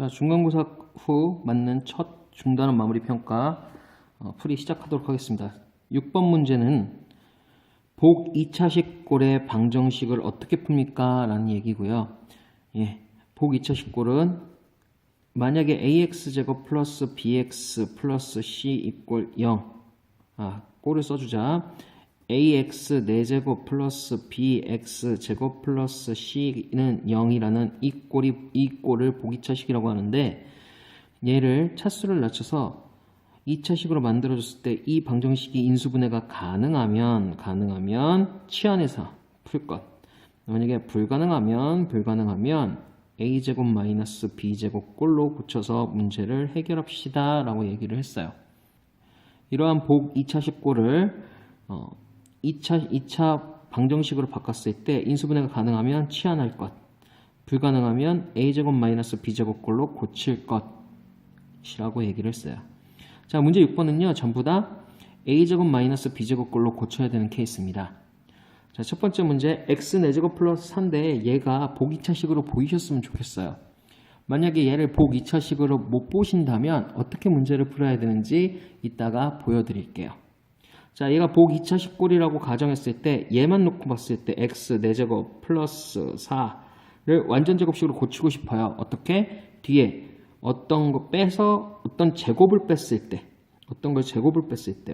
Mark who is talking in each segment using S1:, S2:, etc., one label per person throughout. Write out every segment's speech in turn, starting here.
S1: 자, 중간고사 후 맞는 첫 중단원 마무리 평가 풀이 시작하도록 하겠습니다. 6번 문제는 복 2차식 꼴의 방정식을 어떻게 풉니까? 라는 얘기고요. 복 2차식 꼴은 만약에 ax제곱 플러스 bx 플러스 c 이꼴 0 꼴을 써주자. ax 4제곱 플러스 bx 제곱 플러스 c는 0이라는 이 꼴을 복 2차식이라고 하는데, 얘를 차수를 낮춰서 2차식으로 만들어줬을 때 이 방정식이 인수분해가 가능하면 치환해서 풀 것. 만약에 불가능하면 a제곱 마이너스 b제곱 꼴로 고쳐서 문제를 해결합시다 라고 얘기를 했어요. 이러한 복 2차식 꼴을 2차 방정식으로 바꿨을 때 인수분해가 가능하면 치환할 것, 불가능하면 a제곱 마이너스 b제곱 꼴로 고칠 것이라고 얘기를 했어요. 자, 문제 6번은요 전부 다 a제곱 마이너스 b제곱 꼴로 고쳐야 되는 케이스입니다. 자, 첫 번째 문제 x 4제곱 플러스 4인데 얘가 복 2차식으로 보이셨으면 좋겠어요. 만약에 얘를 복 2차식으로 못 보신다면 어떻게 문제를 풀어야 되는지 이따가 보여드릴게요. 자, 얘가 복 2차식 꼴이라고 가정했을 때 얘만 놓고 봤을 때 x 4제곱 플러스 4를 완전 제곱식으로 고치고 싶어요. 어떻게? 뒤에 어떤 거 빼서 어떤 제곱을 뺐을 때,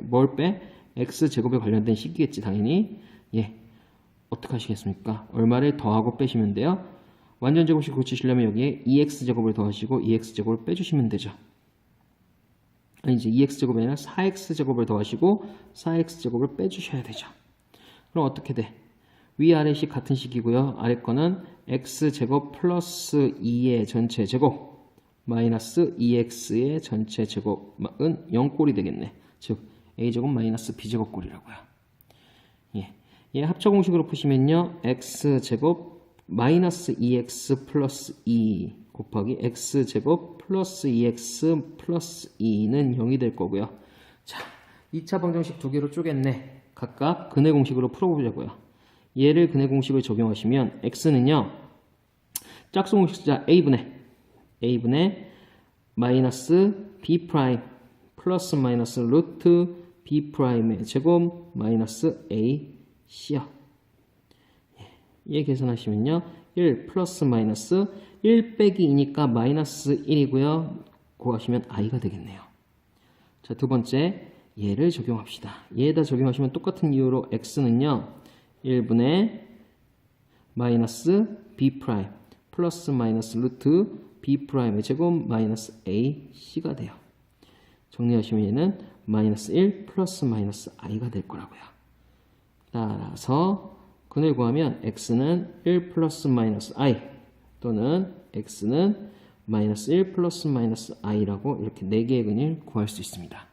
S1: 뭘 빼? x 제곱에 관련된 식이겠지 당연히. 어떻게 하시겠습니까? 얼마를 더하고 빼시면 돼요. 완전 제곱식 고치시려면 여기에 2x 제곱을 더하시고 2x 제곱을 빼주시면 되죠. 아니지, 2x 제곱이 아니라 4x 제곱을 더하시고 4x 제곱을 빼주셔야 되죠. 그럼 어떻게 돼? 위아래식 같은 식이고요. 아래 거는 x 제곱 플러스 2의 전체 제곱 마이너스 2x의 전체 제곱은 0꼴이 되겠네. 즉 a제곱 마이너스 b제곱 꼴이라고요. 얘 합쳐 공식으로 푸시면요, x 제곱 마이너스 2x 플러스 2 곱하기 x제곱 플러스 2x 플러스 2는 0이 될 거고요. 자, 2차 방정식 두 개로 쪼갰네. 각각 근해 공식으로 풀어보자고요. 얘를 근해 공식을 적용하시면 x는요, 짝수 공식 쓰자. a분의 마이너스 b 프라임 플러스 마이너스 루트 b 프라임의 제곱 마이너스 a c요. 얘 계산하시면요, 1 플러스 마이너스 1 빼기 2니까 마이너스 1이고요. 구하시면 i가 되겠네요. 자, 두 번째 얘를 적용합시다. 얘에다 적용하시면 똑같은 이유로 x는요 1분의 마이너스 b 프라임 플러스 마이너스 루트 b 프라임의 제곱 마이너스 a c가 돼요. 정리하시면 얘는 마이너스 1 플러스 마이너스 i가 될 거라고요. 따라서 근을 구하면 x는 1 플러스 마이너스 i 또는 x는 마이너스 1 플러스 마이너스 i라고 이렇게 4개의 근을 구할 수 있습니다.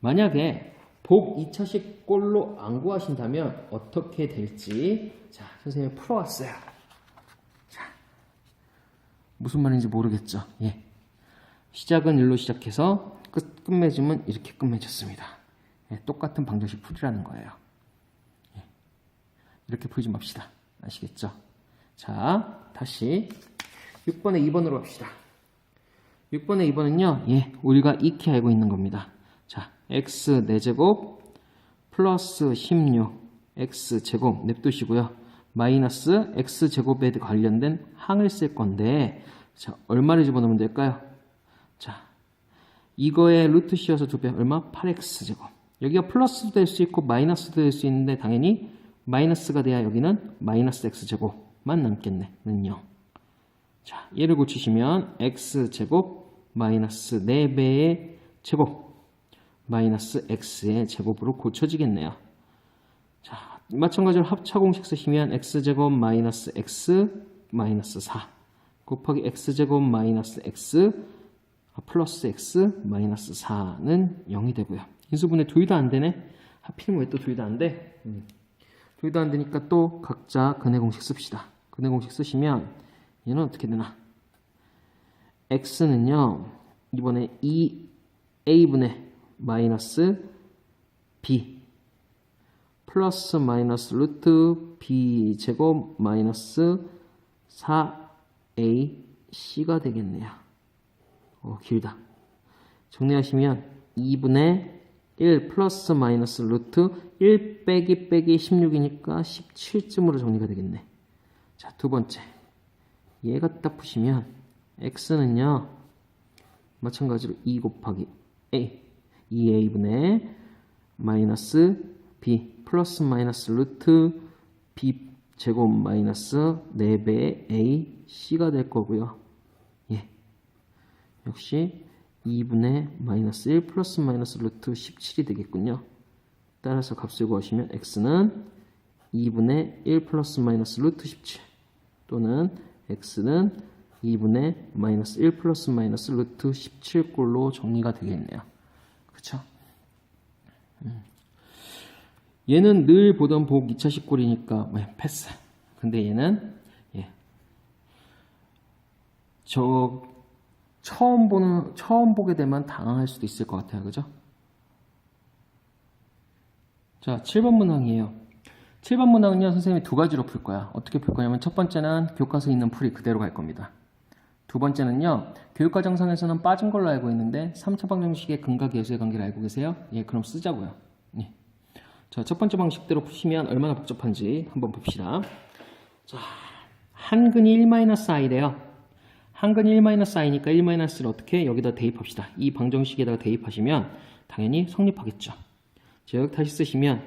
S1: 만약에 복 2차식 꼴로 안 구하신다면 어떻게 될지, 자, 선생님이 풀어왔어요. 자, 무슨 말인지 모르겠죠? 시작은 1로 시작해서 끝맺음은 이렇게 끝맺었습니다. 똑같은 방정식 풀이라는 거예요. 이렇게 풀지 맙시다. 아시겠죠? 자, 다시 6번에 2번으로 갑시다. 6번에 2번은요, 우리가 익히 알고 있는 겁니다. 자, x 4제곱 플러스 16 x제곱 냅두시고요. 마이너스 x제곱에 관련된 항을 쓸 건데, 자, 얼마를 집어넣으면 될까요? 자, 이거의 루트 씌워서 2배, 얼마? 8x제곱. 여기가 플러스도 될 수 있고 마이너스도 될 수 있는데 당연히 마이너스가 돼야 여기는 마이너스 x제곱만 남겠네. 는 0. 자, 얘를 고치시면 x제곱 마이너스 4배의 제곱 마이너스 x의 제곱으로 고쳐지겠네요. 자, 마찬가지로 합차공식 쓰시면 x제곱 마이너스 x 마이너스 4 곱하기 x제곱 마이너스 x 플러스 x 마이너스 4는 0이 되고요. 인수분해 둘 다 안 되네. 하필이면 왜 또 둘 다 안 돼? 둘 다 안 되니까 또 각자 근해 공식 씁시다. 근해 공식 쓰시면 얘는 어떻게 되나? x는요, 이번에 2a분의 마이너스 b 플러스 마이너스 루트 b 제곱 마이너스 4a C가 되겠네요. 길다. 정리하시면 2분의 1 플러스 마이너스 루트 1 빼기 16이니까 17쯤으로 정리가 되겠네. 자, 두 번째. 얘가 딱 푸시면 x는요. 마찬가지로 2 곱하기 a 2a분의 마이너스 b 플러스 마이너스 루트 b 제곱 마이너스 4배의 a c가 될 거고요. 예. 역시 2분의 마이너스 1 플러스 마이너스 루트 17이 되겠군요. 따라서 값을 구하시면 x는 2분의 1 플러스 마이너스 루트 17 또는 x는 2분의 마이너스 1 플러스 마이너스 루트 17꼴로 정리가 되겠네요. 그쵸? 얘는 늘 보던 복 2차식 꼴이니까 패스. 근데 얘는 처음 보게 되면 당황할 수도 있을 것 같아요. 그죠? 자, 7번 문항이에요. 7번 문항은요, 선생님이 두 가지로 풀 거야. 어떻게 풀 거냐면, 첫 번째는 교과서에 있는 풀이 그대로 갈 겁니다. 두 번째는요, 교육과정상에서는 빠진 걸로 알고 있는데, 3차 방정식의 근과 계수의 관계를 알고 계세요? 예, 그럼 쓰자고요. 예. 자, 첫 번째 방식대로 푸시면 얼마나 복잡한지 한번 봅시다. 자, 한근이 1-i래요. 한근이 1-i니까 1-를 어떻게 여기다 대입합시다. 이 방정식에다가 대입하시면 당연히 성립하겠죠. 즉 다시 쓰시면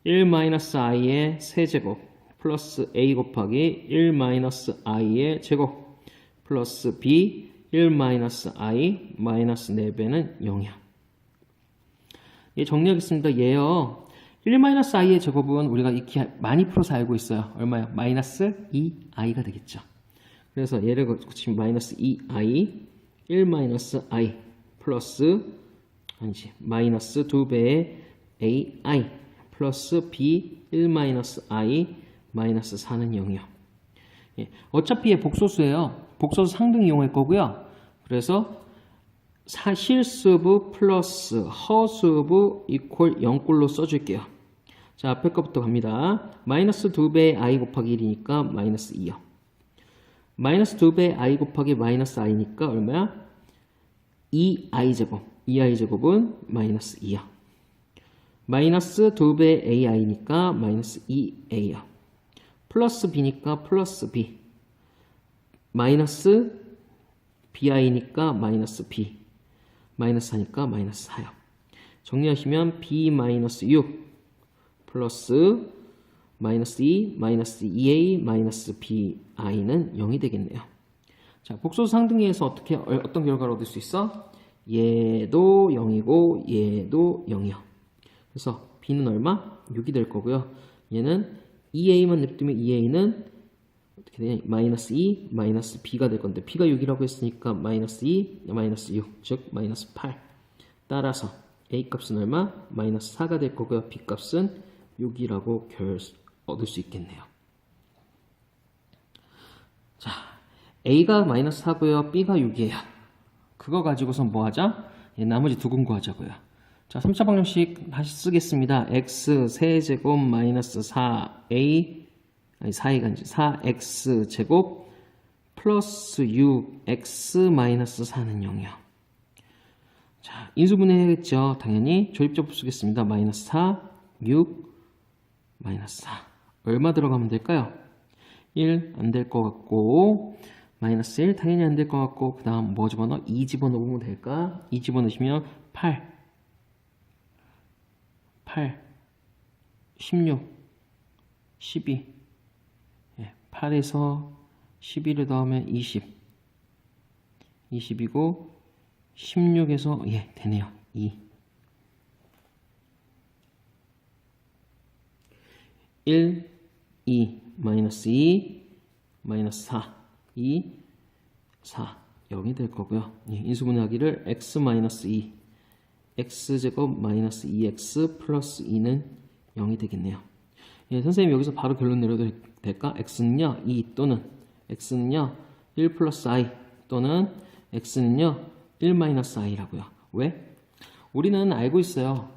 S1: 1-i의 세제곱 플러스 a 곱하기 1-i의 제곱 플러스 b 1-i 마이너스 4배는 0이야. 예, 정리하겠습니다. 얘요. 1-i의 제곱은 우리가 익히 많이 풀어서 알고 있어요. 얼마요? 마이너스 2i가 되겠죠. 그래서 얘를 고치면 마이너스 2i 1-i 플러스 마이너스 2배의 ai 플러스 b 1-i 마이너스 4는 0이요. 예, 어차피 얘 복소수예요. 복소수 상등 이용할 거고요. 그래서 실수부 플러스 허수부 이퀄 0꼴로 써줄게요. 자, 앞에 거부터 갑니다. 마이너스 2배의 i 곱하기 1이니까 마이너스 2요. 마이너스 2배의 i 곱하기 마이너스 i니까 얼마야? 2i 제곱. 2i 제곱은 마이너스 2요. 마이너스 2배의 ai니까 마이너스 2a요. 플러스 b니까 플러스 b. 마이너스 bi니까 마이너스 b. 마이너스 4니까 마이너스 4요. 정리하시면 b 마이너스 6 플러스 마이너스 2 마이너스 2a 마이너스 bi는 0이 되겠네요. 자, 복소수 상등위에서 어떤 결과를 얻을 수 있어? 얘도 0이고 얘도 0이요. 그래서 b는 얼마? 6이 될 거고요. 얘는 2a만 냅두면 2a는 어떻게 되냐? 마이너스 2 마이너스 b가 될 건데 b가 6이라고 했으니까 마이너스 2 마이너스 6 즉 마이너스 8. 따라서 a 값은 얼마? 마이너스 4가 될 거고요. b 값은 6이라고 얻을 수 있겠네요. 자, a가 마이너스 4고요. b가 6이에요. 그거 가지고선 뭐 하자? 나머지 두 근 구하자고요. 자, 3차 방정식 다시 쓰겠습니다. x 세제곱 마이너스 4a 아니 4a가 아니지 4x 제곱 플러스 6x 마이너스 4는 0이요. 자, 인수분해 해야겠죠. 당연히 조립적법 쓰겠습니다. 마이너스 4, 6, 마이너스 4. 얼마 들어가면 될까요? 1 안 될 것 같고 마이너스 1 당연히 안 될 것 같고 그 다음 뭐 집어넣어? 2 집어넣으면 될까? 2 집어넣으시면 8 16 12 8에서 11을 더하면 20 20이고 16에서 되네요. 2 1 2 마이너스 2 마이너스 4 2 4 0이 될 거고요. 인수분해하기를 x 마이너스 2 x제곱 마이너스 2x 플러스 2는 0이 되겠네요. 선생님 여기서 바로 결론 내려도 될까? x는요 2 또는 x는요 1 플러스 i 또는 x는요 1 마이너스 i라고요. 왜? 우리는 알고 있어요.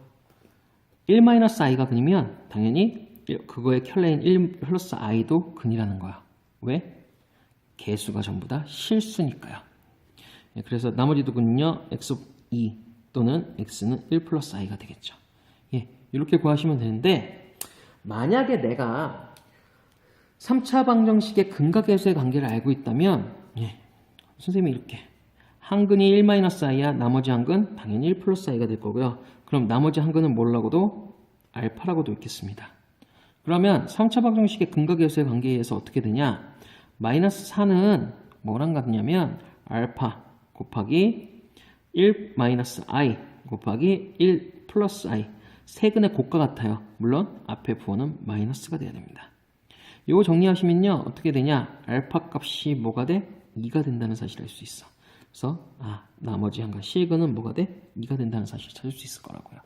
S1: 1 마이너스 i가 근이면 당연히 그거의 켤레인 1 플러스 i도 근이라는 거야. 왜? 개수가 전부 다 실수니까요. 예, 그래서 나머지 두 근은요. x2 또는 x는 1 플러스 i가 되겠죠. 예, 이렇게 구하시면 되는데 만약에 내가 3차 방정식의 근과 계수의 관계를 알고 있다면 예, 선생님이 이렇게 한 근이 1-i야. 나머지 한 근 당연히 1 플러스 i가 될 거고요. 그럼 나머지 한 근은 뭐라고도 알파라고도 읽겠습니다. 그러면 3차 방정식의 근과 계수의 관계에 의해서 어떻게 되냐? 마이너스 4는 뭐랑 같냐면 알파 곱하기 1 마이너스 i 곱하기 1 플러스 i 세근의 곱과 같아요. 물론 앞에 부호는 마이너스가 돼야 됩니다. 이거 정리하시면요. 어떻게 되냐? 알파 값이 뭐가 돼? 2가 된다는 사실을 알 수 있어. 그래서 나머지 한 근 실근은 뭐가 돼? 2가 된다는 사실을 찾을 수 있을 거라고요.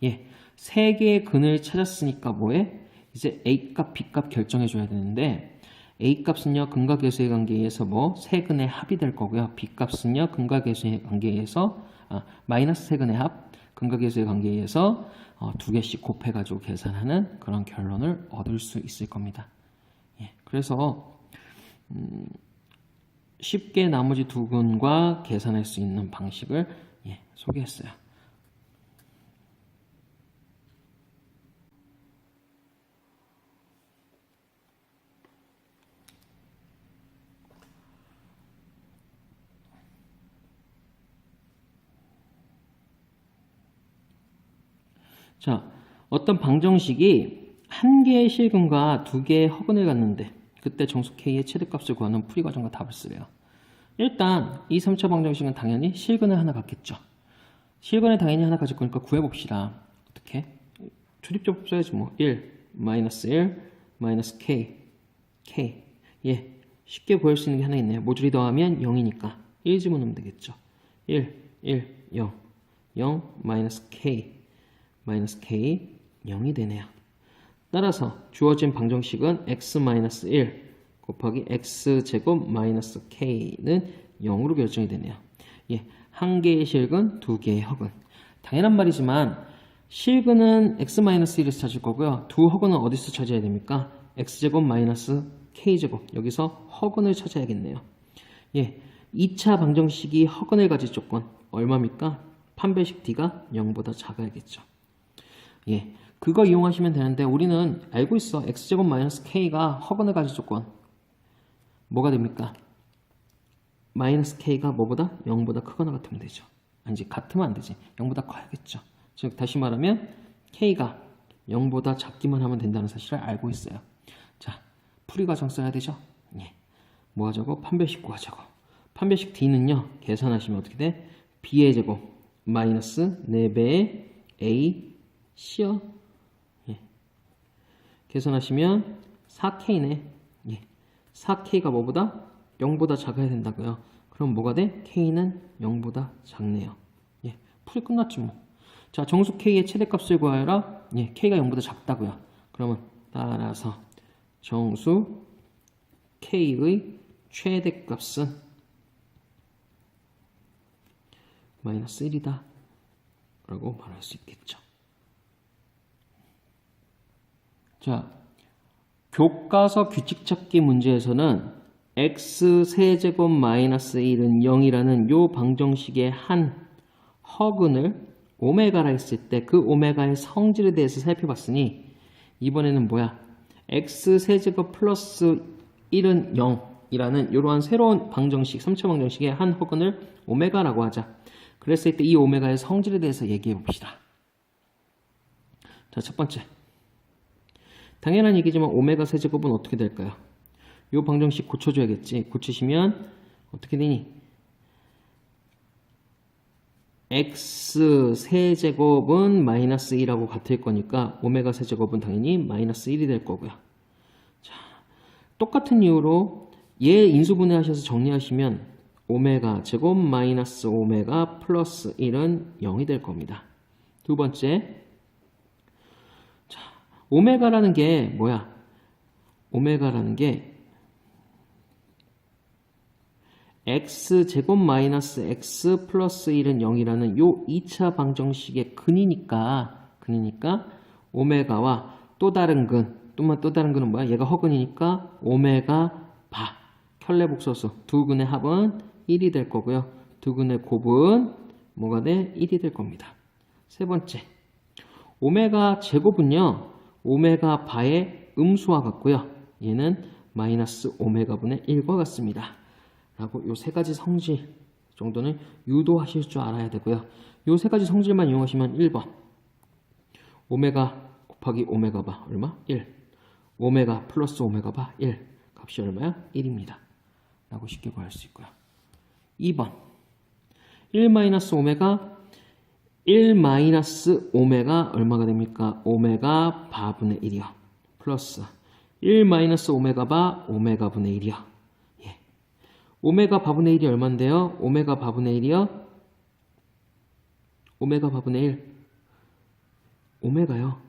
S1: 예, 세 개의 근을 찾았으니까 뭐해? 이제 A값, B값 결정해줘야 되는데 A값은요. 근과 계수의 관계에 의해서 세 근의 합이 될 거고요. B값은요. 근과 계수의 관계에 의해서 마이너스 세 근의 합, 근과 계수의 관계에 의해서 두 개씩 곱해가지고 계산하는 그런 결론을 얻을 수 있을 겁니다. 예, 그래서 쉽게 나머지 두 근과 계산할 수 있는 방식을 소개했어요. 자, 어떤 방정식이 한 개의 실근과 두 개의 허근을 갖는데 그때 정수 K의 최대값을 구하는 풀이 과정과 답을 쓰래요. 일단 이 3차 방정식은 당연히 실근을 하나 갖겠죠. 실근을 당연히 하나 가질 거니까 구해봅시다. 어떻게? 조립제법 써야지 1, 마이너스 1, 마이너스 K, K. 예, 쉽게 구할 수 있는 게 하나 있네요. 모듈이 더하면 0이니까 1 집어넣으면 되겠죠. 1, 0, 0, 마이너스 K, 마이너스 K, 0이 되네요. 따라서 주어진 방정식은 x-1 곱하기 x제곱 마이너스 k는 0으로 결정이 되네요. 예, 한 개의 실근, 두 개의 허근. 당연한 말이지만 실근은 x-1에서 찾을 거고요. 두 허근은 어디서 찾아야 됩니까? x제곱 마이너스 k제곱. 여기서 허근을 찾아야겠네요. 예, 2차 방정식이 허근을 가질 조건 얼마입니까? 판별식 d가 0보다 작아야겠죠. 예, 그거 이용하시면 되는데 우리는 알고 있어. x제곱 마이너스 k가 허근을 가질 조건 뭐가 됩니까? 마이너스 k가 뭐보다? 0보다 크거나 같으면 되죠. 아니지, 같으면 안 되지. 0보다 커야겠죠. 즉 다시 말하면 k가 0보다 작기만 하면 된다는 사실을 알고 있어요. 자, 풀이 과정 써야 되죠. 예, 뭐 하자고? 판별식 구하자고. 판별식 d는요. 계산하시면 어떻게 돼? b의 제곱 마이너스 4배의 a c요. 예. 계산하시면 4k네. 예. 4k가 뭐보다? 0보다 작아야 된다고요. 그럼 뭐가 돼? k는 0보다 작네요. 예. 풀이 끝났지 뭐. 자, 정수 k의 최대값을 구하여라. 예. k가 0보다 작다고요. 그러면 따라서 정수 k의 최대값은 마이너스 1이다 라고 말할 수 있겠죠. 자, 교과서 규칙 찾기 문제에서는 x 세제곱 마이너스 1은 0이라는 요 방정식의 한 허근을 오메가라 했을 때 그 오메가의 성질에 대해서 살펴봤으니 이번에는 뭐야? x 세제곱 플러스 1은 0이라는 이러한 새로운 방정식, 3차 방정식의 한 허근을 오메가라고 하자. 그랬을 때 이 오메가의 성질에 대해서 얘기해 봅시다. 자, 첫 번째. 당연한 얘기지만 오메가 세제곱은 어떻게 될까요? 이 방정식 고쳐줘야겠지. 고치시면 어떻게 되니? x 세제곱은 마이너스 2라고 같을 거니까 오메가 세제곱은 당연히 마이너스 1이 될 거고요. 자, 똑같은 이유로 얘 인수분해 하셔서 정리하시면 오메가 제곱 마이너스 오메가 플러스 1은 0이 될 겁니다. 두 번째, 자, 오메가라는 게 뭐야? 오메가라는 게 x제곱 마이너스 x 플러스 1은 0이라는 요 2차 방정식의 근이니까 오메가와 또 다른 근, 또 다른 근은 뭐야? 얘가 허근이니까 오메가 바 켤레복소수 두 근의 합은 1이 될 거고요. 두 근의 곱은 뭐가 돼? 1이 될 겁니다. 세 번째, 오메가 제곱은요. 오메가 바의 음수와 같고요. 얘는 마이너스 오메가분의 1과 같습니다. 라고 요 세 가지 성질 정도는 유도하실 줄 알아야 되고요. 요 세 가지 성질만 이용하시면 1번 오메가 곱하기 오메가 바 얼마? 1. 오메가 플러스 오메가 바 1. 값이 얼마야? 1입니다. 라고 쉽게 구할 수 있고요. 2번 1 마이너스 오메가 1 마이너스 오메가 얼마가 됩니까? 오메가 바분의 1이요. 플러스 1 마이너스 오메가 바 오메가 분의 1이요. 예. 오메가 바분의 1이 얼마인데요? 오메가 바분의 1이요. 오메가 바분의 1. 오메가요.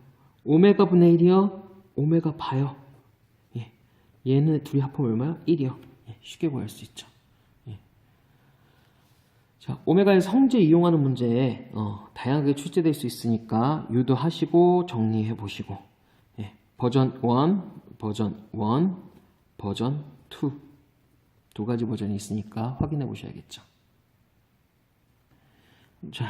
S1: 오메가 분의 1이요. 오메가 바요. 예. 얘는 둘이 합하면 얼마요? 1이요. 예. 쉽게 구할 수 있죠. 예. 자, 오메가의 성질 이용하는 문제에 다양하게 출제될 수 있으니까 유도하시고 정리해 보시고 예. 버전 1, 버전 1, 버전 2 두 가지 버전이 있으니까 확인해 보셔야겠죠. 자,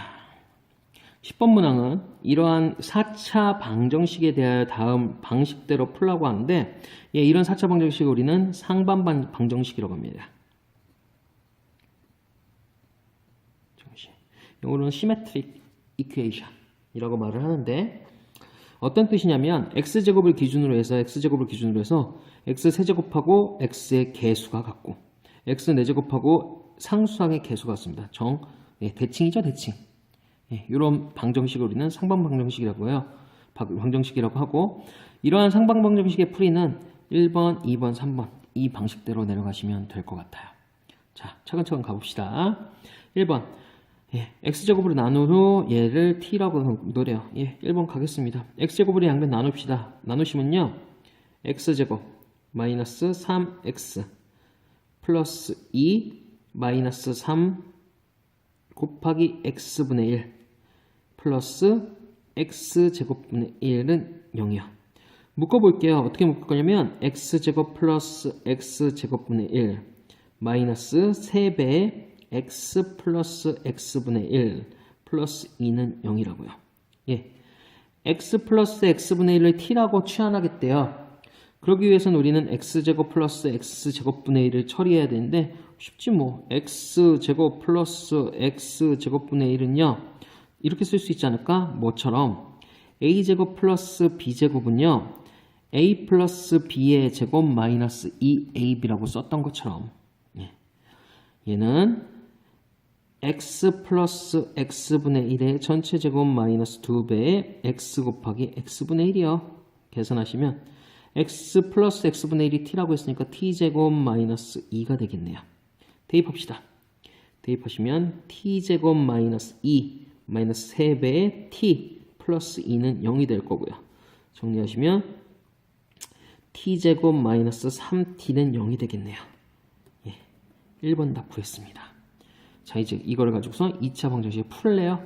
S1: 10번 문항은 이러한 4차 방정식에 대하여 다음 방식대로 풀라고 하는데 예, 이런 4차 방정식을 우리는 상반 방정식이라고 합니다. 영어로는 시메트릭 이퀘이션이라고 말을 하는데 어떤 뜻이냐면 x제곱을 기준으로 해서 x세제곱하고 x의 개수가 같고 x 4제곱하고 상수항의 개수가 같습니다. 대칭이죠, 대칭. 예, 이런 방정식을 우리는 상반방정식이라고 해요. 방정식이라고 하고 이러한 상반방정식의 풀이는 1번, 2번, 3번 이 방식대로 내려가시면 될 것 같아요. 자, 차근차근 가봅시다. 1번 예, x제곱으로 나눈 후 얘를 t라고 노래요. 예, 1번 가겠습니다. x제곱으로 양변 나눕시다. 나누시면요. x제곱 마이너스 3x 플러스 2 마이너스 3 곱하기 x분의 1 플러스 x제곱분의 1은 0이요. 묶어볼게요. 어떻게 묶을 거냐면 x제곱 플러스 x제곱분의 1 마이너스 3배의 x 플러스 x분의 1 플러스 2는 0이라고요. 예, x 플러스 x분의 1을 t라고 취한하겠대요. 그러기 위해서는 우리는 x제곱 플러스 x제곱분의 1을 처리해야 되는데 쉽지 뭐. x제곱 플러스 x제곱분의 1은요. 이렇게 쓸 수 있지 않을까? 뭐처럼 a제곱 플러스 b제곱은요. a 플러스 b의 제곱 마이너스 2ab라고 썼던 것처럼 예. 얘는 x 플러스 x분의 1의 전체 제곱 마이너스 2배의 x 곱하기 x분의 1이요. 계산하시면 x 플러스 x분의 1이 t라고 했으니까 t제곱 마이너스 2가 되겠네요. 대입합시다. 대입하시면 t제곱 마이너스 2 마이너스 3배의 t 플러스 2는 0이 될 거고요. 정리하시면 t제곱 마이너스 3t는 0이 되겠네요. 예, 1번 답 구했습니다. 자, 이제 이거를 가지고서 2차 방정식을 풀래요.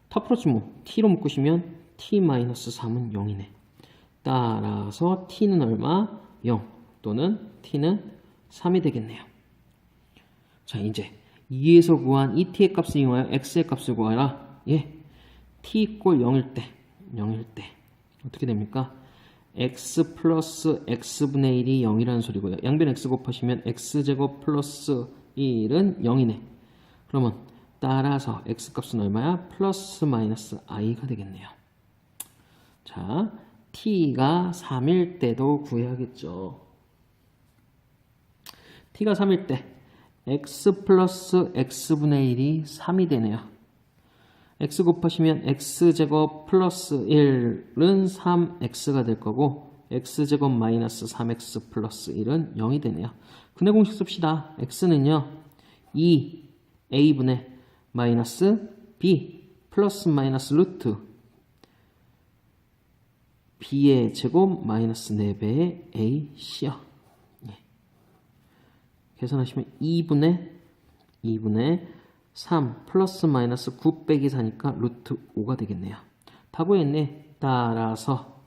S1: 터프로치 t로 묶으시면 t-3은 0이네. 따라서 t는 얼마? 0 또는 t는 3이 되겠네요. 자, 이제 2에서 구한 이 t의 값을 이용하여 x의 값을 구하라. 예, t 이꼴 0일 때 어떻게 됩니까? x 플러스 x분의 1이 0이라는 소리고요. 양변 x 곱하시면 x제곱 플러스 1은 0이네. 그러면 따라서 x값은 얼마야? 플러스 마이너스 i가 되겠네요. 자, t가 3일 때도 구해야겠죠. t가 3일 때 x 플러스 x분의 1이 3이 되네요. x 곱하시면 x제곱 플러스 1은 3x가 될 거고 x제곱 마이너스 3x 플러스 1은 0이 되네요. 근해 공식 씁시다. x는요 2a분의 마이너스 b 플러스 마이너스 루트 b의 제곱 마이너스 4배의 ac요. 예. 계산하시면 2분의 3 플러스 마이너스 9 빼기 4니까 루트 5가 되겠네요. 다 구했네. 따라서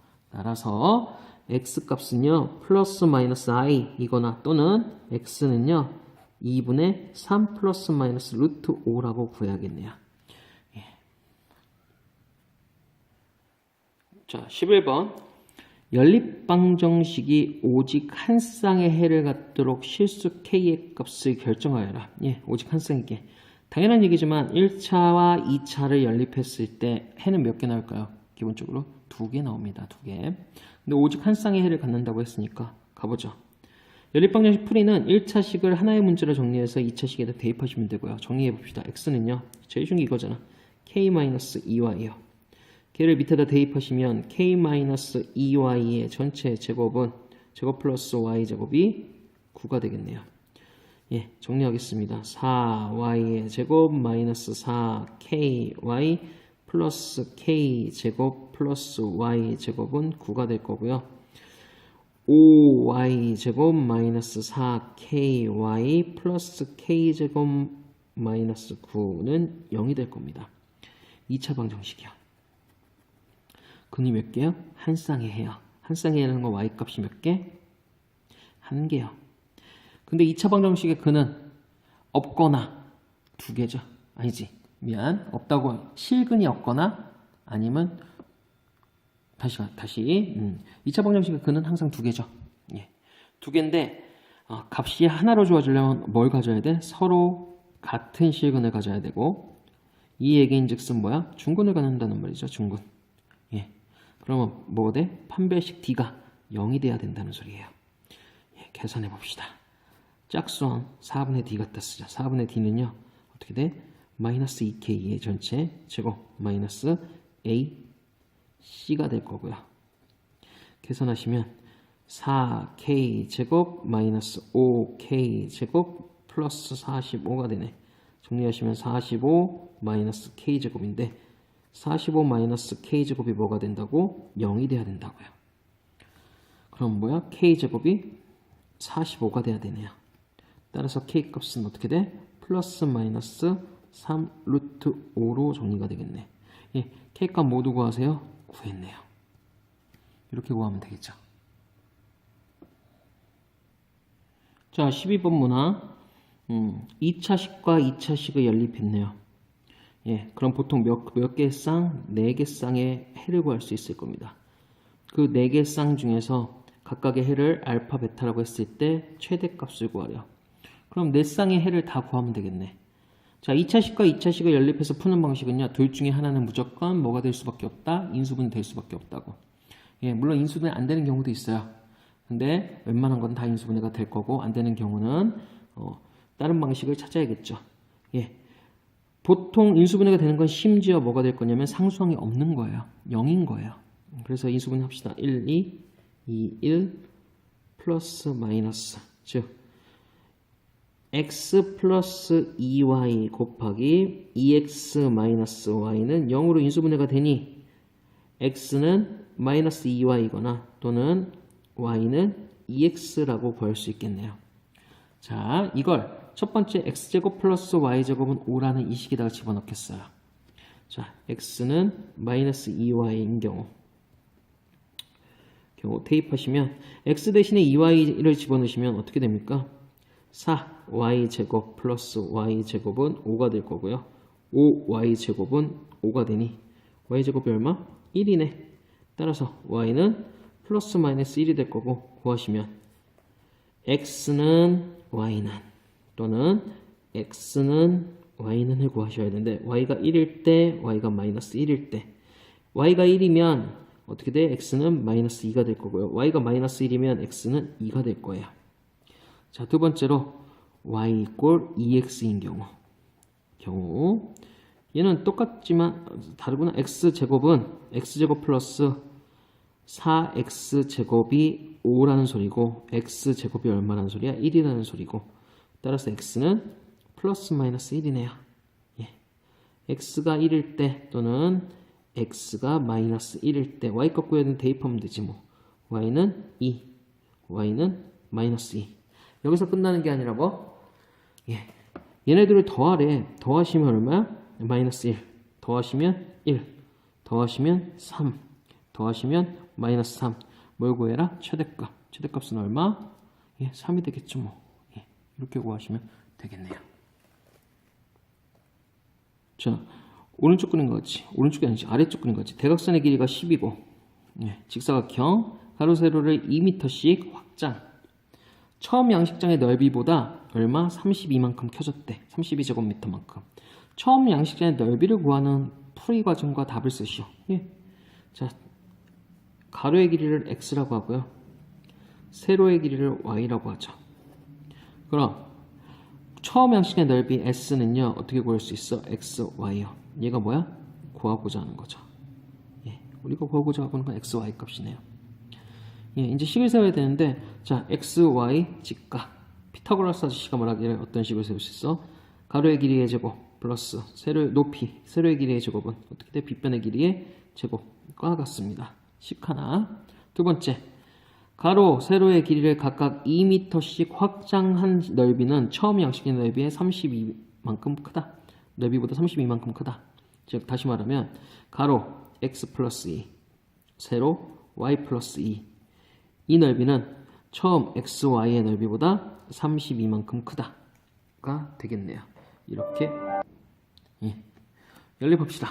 S1: x 값은요 플러스 마이너스 i 이거나 또는 x는요 2분의 3 플러스 마이너스 루트 5라고 구해야겠네요. 예. 자 11번 연립방정식이 오직 한 쌍의 해를 갖도록 실수 k의 값을 결정하여라. 예, 오직 한 쌍이게. 당연한 얘기지만 1차와 2차를 연립했을 때 해는 몇 개 나올까요? 기본적으로 2개 나옵니다. 2개. 근데 오직 한 쌍의 해를 갖는다고 했으니까 가보죠. 연립방정식 풀이는 1차식을 하나의 문제로 정리해서 2차식에다 대입하시면 되고요. 정리해봅시다. x는요. 제일 쉬운 게 이거잖아. k-2y요. 걔를 밑에다 대입하시면 k-2y의 전체 제곱은 제곱 플러스 y제곱이 9가 되겠네요. 예, 정리하겠습니다. 4y의 제곱 마이너스 4ky 플러스 k제곱 플러스 y제곱은 9가 될 거고요. 5y제곱 마이너스 4ky 플러스 k제곱 마이너스 9는 0이 될 겁니다. 2차 방정식이요. 근이 몇 개요? 한 쌍의 해요. 한 쌍의 해라는 건 y값이 몇 개? 한 개요. 근데 2차 방정식의 근은 없거나 2개죠. 아니지. 미안. 없다고 실근이 없거나 아니면 다시 2차 방정식의 근은 항상 2개죠. 예. 2개인데 값이 하나로 주어지려면 뭘 가져야 돼? 서로 같은 실근을 가져야 되고 이 얘기인즉슨 뭐야? 중근을 갖는다는 말이죠. 중근. 예. 그러면 뭐가 돼? 판별식 D가 0이 돼야 된다는 소리예요. 예, 계산해 봅시다. 짝수항 4분의 D 갖다 쓰자. 4분의 D는요. 어떻게 돼? 마이너스 2K의 전체 제곱 마이너스 A C가 될 거고요. 계산하시면 4K 제곱 마이너스 5K 제곱 플러스 45가 되네. 정리하시면 45 마이너스 K 제곱인데 45 마이너스 K제곱이 뭐가 된다고? 0이 돼야 된다고요. 그럼 뭐야? K제곱이 45가 돼야 되네요. 따라서 K값은 어떻게 돼? 플러스 마이너스 3 루트 5로 정리가 되겠네. 예, K값 모두 구하세요. 구했네요. 이렇게 구하면 되겠죠. 자, 12번 문항 2차식과 2차식을 연립했네요. 예, 그럼 보통 몇 개 쌍? 4개 쌍의 해를 구할 수 있을 겁니다. 그 4개 쌍 중에서 각각의 해를 알파, 베타라고 했을 때 최대값을 구하려. 그럼 4쌍의 해를 다 구하면 되겠네. 자, 2차식과 2차식을 연립해서 푸는 방식은요. 둘 중에 하나는 무조건 뭐가 될 수밖에 없다? 인수분이 될 수밖에 없다고. 예, 물론 인수분해 안 되는 경우도 있어요. 근데 웬만한 건 다 인수분해가 될 거고 안 되는 경우는 다른 방식을 찾아야겠죠. 예. 보통 인수분해가 되는 건 심지어 뭐가 될 거냐면 상수항이 없는 거예요. 0인 거예요. 그래서 인수분해 합시다. 1, 2, 2, 1 플러스 마이너스 즉 x 플러스 2y 곱하기 2x 마이너스 y는 0으로 인수분해가 되니 x는 마이너스 2y이거나 또는 y는 2x라고 구할 수 있겠네요. 자, 이걸 첫 번째 x제곱 플러스 y제곱은 5라는 이 식에다가 집어넣겠어요. 자, x는 마이너스 2y인 경우 대입하시면 x 대신에 2y를 집어넣으시면 어떻게 됩니까? 4y제곱 플러스 y제곱은 5가 될 거고요. 5y제곱은 5가 되니 y제곱이 얼마? 1이네. 따라서 y는 플러스 마이너스 1이 될 거고 구하시면 x는 y는 또는 x는 y는을 구하셔야 되는데 y가 1일 때 y가 마이너스 1일 때 y가 1이면 어떻게 돼? x는 마이너스 2가 될 거고요. y가 마이너스 1이면 x는 2가 될 거예요. 자, 두 번째로 y 이꼴 2x인 경우 얘는 똑같지만 다르구나. x제곱은 x제곱 플러스 4x제곱이 5라는 소리고 x제곱이 얼마라는 소리야? 1이라는 소리고 따라서 x는 플러스 마이너스 1이네요. 예. x가 1일 때 또는 x가 마이너스 1일 때 y값 구해야 되는 대입하면 되지 뭐. y는 2, y는 마이너스 2. 여기서 끝나는 게 아니라 뭐? 예. 얘네들을 더하래. 더하시면 얼마야? 마이너스 1. 더하시면 1. 더하시면 3. 더하시면 마이너스 3. 뭘 구해라? 최대값. 최대값은 얼마? 예, 3이 되겠죠 뭐. 예, 이렇게 구하시면 되겠네요. 자, 오른쪽 그린 거지. 오른쪽이 아니지. 아래쪽 그린 거지. 대각선의 길이가 10이고 예, 직사각형 가로 세로를 2m씩 확장. 처음 양식장의 넓이보다 얼마? 32만큼 켜졌대. 32제곱미터만큼. 처음 양식장의 넓이를 구하는 풀이 과정과 답을 쓰시오. 예. 자, 가로의 길이를 x라고 하고요. 세로의 길이를 y라고 하죠. 그럼 처음 양식의 넓이 s는요. 어떻게 구할 수 있어? x, y요. 얘가 뭐야? 구하고자 하는 거죠. 예. 우리가 구하고자 하는 건 x, y 값이네요. 예, 이제 식을 세워야 되는데, 자, x, y, 직각. 피타고라스 아저씨가 말하기를 어떤 식을 세울 수 있어? 가로의 길이의 제곱 플러스 세로의 높이, 세로의 길이의 제곱은 어떻게 돼? 빗변의 길이의 제곱과 같습니다. 식 하나. 두 번째, 가로, 세로의 길이를 각각 2m씩 확장한 넓이는 처음 양식의 넓이의 32만큼 크다. 넓이보다 32만큼 크다. 즉, 다시 말하면 가로 x 플러스 2, 세로 y 플러스 2. 이 넓이는 처음 x, y의 넓이보다 32만큼 크다가 되겠네요. 이렇게 예. 연립합시다.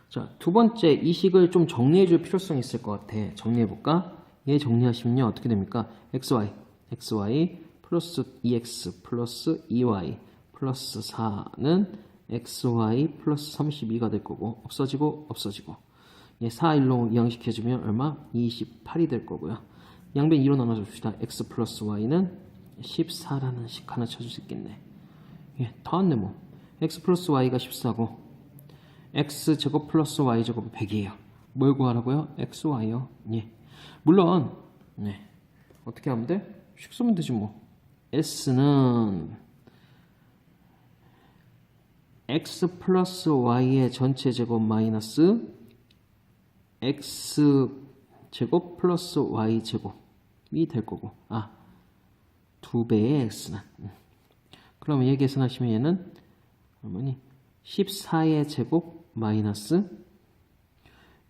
S1: 자, 두 번째 이 식을 좀 정리해 줄 필요성이 있을 것 같아. 정리해 볼까? 얘 정리하시면요. 어떻게 됩니까? xy 플러스 2x 플러스 2y 플러스 4는 xy 플러스 32가 될 거고 없어지고 예, 4, 1로 이항시켜주면 얼마? 28이 될 거고요. 양변 2로 나눠줍시다. x 플러스 y는 14라는 식 하나 쳐줄 수 있겠네. 예, 다 왔네 뭐. x 플러스 y가 14고 x 제곱 플러스 y 제곱이 100이에요. 뭘 구하라고요? x, y요. 예. 물론 네. 어떻게 하면 돼? 식 쓰면 되지 뭐. s는 x 플러스 y의 전체 제곱 마이너스 x 제곱 플러스 y 제곱이 될 거고 2배의 x는 그러면 얘 계산하시면 얘는 얼마니? 14의 제곱 마이너스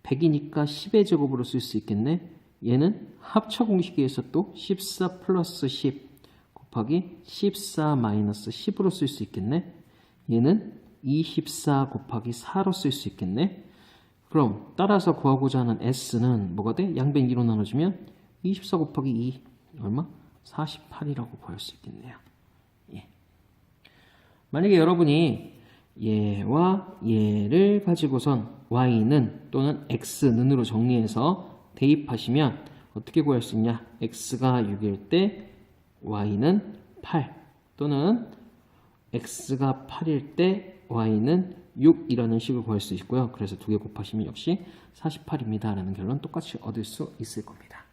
S1: 100이니까 10의 제곱으로 쓸 수 있겠네. 얘는 합쳐 공식에 의해서 또 14 플러스 10 곱하기 14 마이너스 10으로 쓸 수 있겠네. 얘는 24 곱하기 4로 쓸 수 있겠네. 그럼 따라서 구하고자 하는 s는 뭐가 돼? 양변 2로 나눠주면 24 곱하기 2 얼마? 48이라고 구할 수 있겠네요. 예. 만약에 여러분이 얘와 얘를 가지고선 y는 또는 x는으로 정리해서 대입하시면 어떻게 구할 수 있냐? x가 6일 때 y는 8 또는 x가 8일 때 y는 6이라는 식을 구할 수 있고요. 그래서 두 개 곱하시면 역시 48입니다. 라는 결론 똑같이 얻을 수 있을 겁니다.